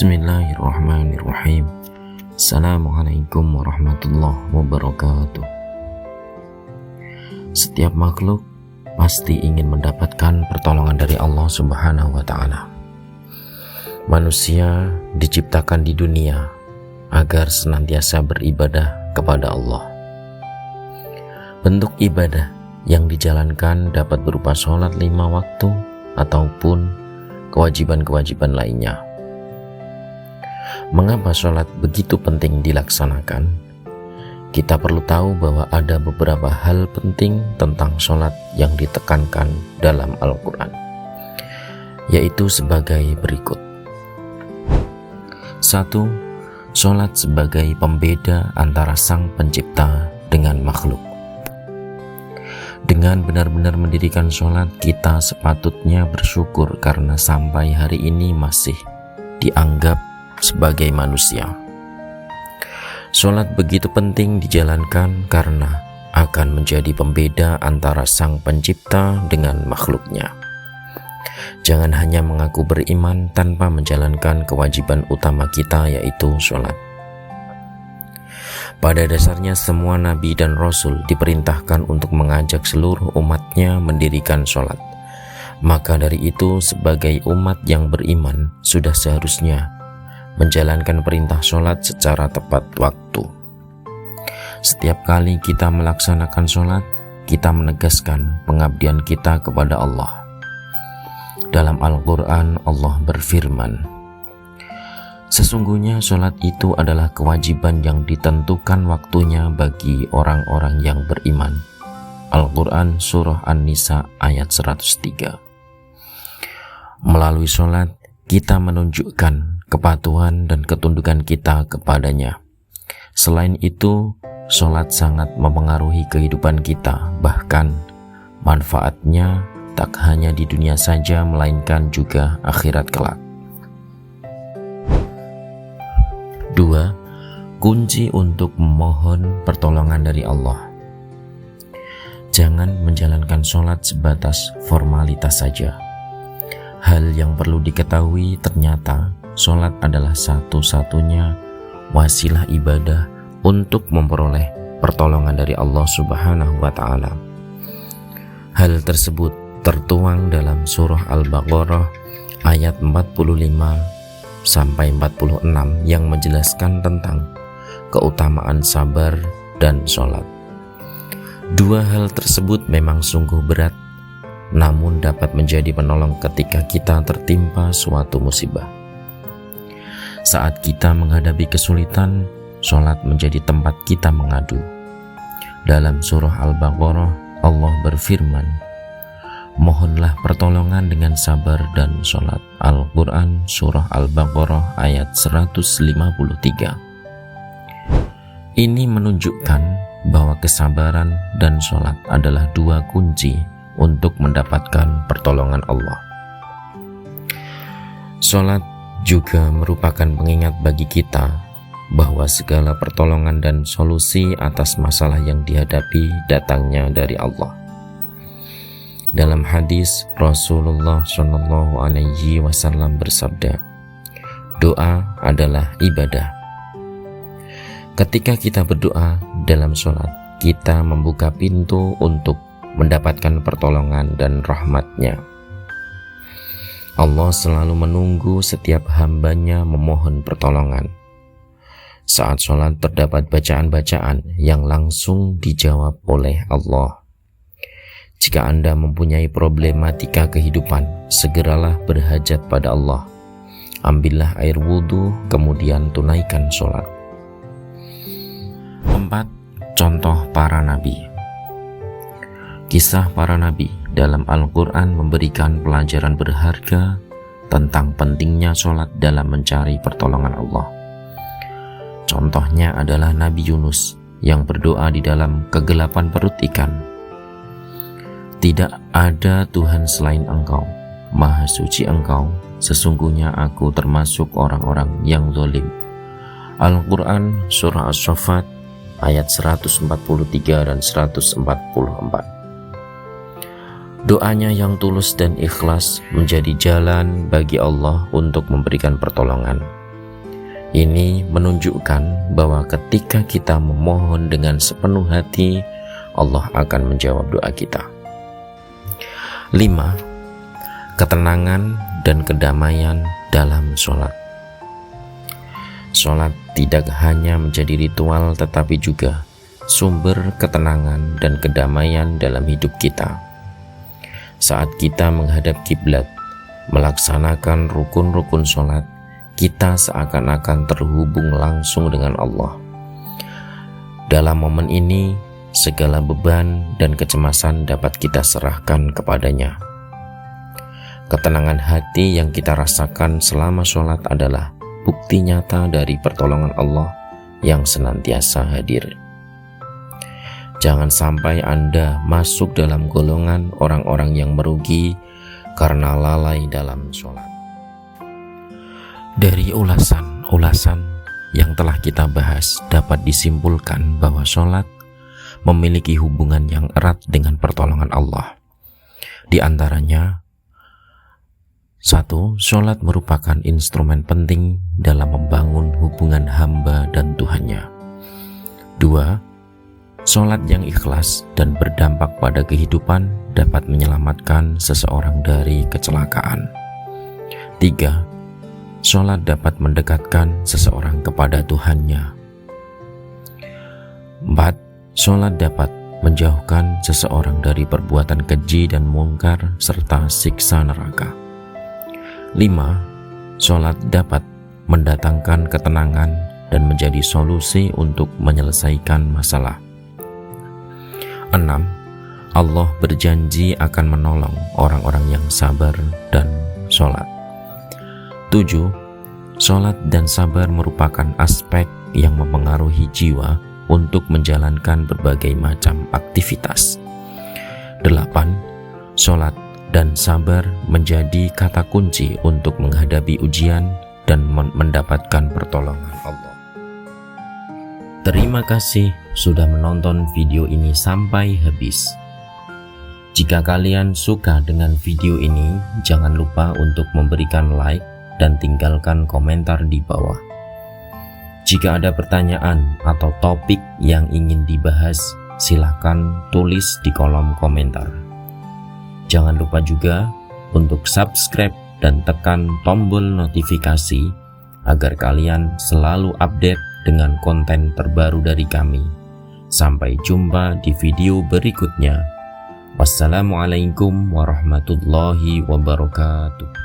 Bismillahirrahmanirrahim. Assalamualaikum warahmatullahi wabarakatuh. Setiap makhluk pasti ingin mendapatkan pertolongan dari Allah Subhanahu wa Ta'ala. Manusia diciptakan di dunia agar senantiasa beribadah kepada Allah. Bentuk ibadah yang dijalankan dapat berupa sholat 5 waktu ataupun kewajiban-kewajiban lainnya. Mengapa sholat begitu penting dilaksanakan? Kita perlu tahu bahwa ada beberapa hal penting tentang sholat yang ditekankan dalam Al-Quran, yaitu sebagai berikut. 1. Sholat sebagai pembeda antara Sang Pencipta dengan makhluk. Dengan benar-benar mendirikan sholat, kita sepatutnya bersyukur karena sampai hari ini masih dianggap sebagai manusia. Sholat begitu penting dijalankan karena akan menjadi pembeda antara Sang Pencipta dengan makhluknya. Jangan hanya mengaku beriman tanpa menjalankan kewajiban utama kita, yaitu sholat. Pada dasarnya semua nabi dan rasul diperintahkan untuk mengajak seluruh umatnya mendirikan sholat. Maka dari itu, sebagai umat yang beriman, sudah seharusnya menjalankan perintah sholat secara tepat waktu. Setiap kali kita melaksanakan sholat, kita menegaskan pengabdian kita kepada Allah. Dalam Al-Quran, Allah berfirman, "Sesungguhnya sholat itu adalah kewajiban yang ditentukan waktunya bagi orang-orang yang beriman." Al-Quran Surah An-Nisa ayat 103. Melalui sholat, kita menunjukkan kepatuhan dan ketundukan kita kepadanya. Selain itu, sholat sangat mempengaruhi kehidupan kita, bahkan manfaatnya tak hanya di dunia saja, melainkan juga akhirat kelak. 2. Kunci untuk memohon pertolongan dari Allah. Jangan menjalankan sholat sebatas formalitas saja. Hal yang perlu diketahui, ternyata sholat adalah satu-satunya wasilah ibadah untuk memperoleh pertolongan dari Allah Subhanahu wa Ta'ala. Hal tersebut tertuang dalam surah Al-Baqarah ayat 45 sampai 46 yang menjelaskan tentang keutamaan sabar dan sholat. Dua hal tersebut memang sungguh berat, namun dapat menjadi penolong ketika kita tertimpa suatu musibah. Saat kita menghadapi kesulitan, sholat menjadi tempat kita mengadu. Dalam surah Al-Baqarah, Allah berfirman, "Mohonlah pertolongan dengan sabar dan sholat." Al-Quran Surah Al-Baqarah ayat 153. Ini menunjukkan bahwa kesabaran dan sholat adalah dua kunci untuk mendapatkan pertolongan Allah. Sholat juga merupakan pengingat bagi kita bahwa segala pertolongan dan solusi atas masalah yang dihadapi datangnya dari Allah. Dalam hadis, Rasulullah SAW bersabda, "Doa adalah ibadah." Ketika kita berdoa dalam sholat, kita membuka pintu untuk mendapatkan pertolongan dan rahmat-Nya. Allah selalu menunggu setiap hambanya memohon pertolongan. Saat sholat terdapat bacaan-bacaan yang langsung dijawab oleh Allah. Jika Anda mempunyai problematika kehidupan, segeralah berhajat pada Allah. Ambillah air wudhu, kemudian tunaikan sholat. 4. Contoh para nabi. Kisah para nabi dalam Al-Quran memberikan pelajaran berharga tentang pentingnya sholat dalam mencari pertolongan Allah. Contohnya adalah Nabi Yunus yang berdoa di dalam kegelapan perut ikan. "Tidak ada Tuhan selain Engkau, Maha Suci Engkau, sesungguhnya aku termasuk orang-orang yang zalim." Al-Quran Surah As-Saffat ayat 143 dan 144. Doanya yang tulus dan ikhlas menjadi jalan bagi Allah untuk memberikan pertolongan. Ini menunjukkan bahwa ketika kita memohon dengan sepenuh hati, Allah akan menjawab doa kita. 5. Ketenangan dan kedamaian dalam sholat. Sholat tidak hanya menjadi ritual tetapi juga sumber ketenangan dan kedamaian dalam hidup kita. Saat kita menghadap kiblat, melaksanakan rukun-rukun sholat, kita seakan-akan terhubung langsung dengan Allah. Dalam momen ini, segala beban dan kecemasan dapat kita serahkan kepadanya. Ketenangan hati yang kita rasakan selama sholat adalah bukti nyata dari pertolongan Allah yang senantiasa hadir. Jangan sampai Anda masuk dalam golongan orang-orang yang merugi karena lalai dalam sholat. Dari ulasan-ulasan yang telah kita bahas dapat disimpulkan bahwa sholat memiliki hubungan yang erat dengan pertolongan Allah. Di antaranya, 1. Sholat merupakan instrumen penting dalam membangun hubungan hamba dan Tuhannya. 2. Sholat yang ikhlas dan berdampak pada kehidupan dapat menyelamatkan seseorang dari kecelakaan. 3. Sholat dapat mendekatkan seseorang kepada Tuhannya. 4. Sholat dapat menjauhkan seseorang dari perbuatan keji dan mungkar serta siksa neraka. 5. Sholat dapat mendatangkan ketenangan dan menjadi solusi untuk menyelesaikan masalah. 6. Allah berjanji akan menolong orang-orang yang sabar dan sholat. 7. Sholat dan sabar merupakan aspek yang mempengaruhi jiwa untuk menjalankan berbagai macam aktivitas. 8. Sholat dan sabar menjadi kata kunci untuk menghadapi ujian dan mendapatkan pertolongan Allah. Terima kasih sudah menonton video ini sampai habis. Jika kalian suka dengan video ini, jangan lupa untuk memberikan like dan tinggalkan komentar di bawah. Jika ada pertanyaan atau topik yang ingin dibahas, silakan tulis di kolom komentar. Jangan lupa juga untuk subscribe dan tekan tombol notifikasi agar kalian selalu update dengan konten terbaru dari kami. Sampai jumpa di video berikutnya. Wassalamualaikum warahmatullahi wabarakatuh.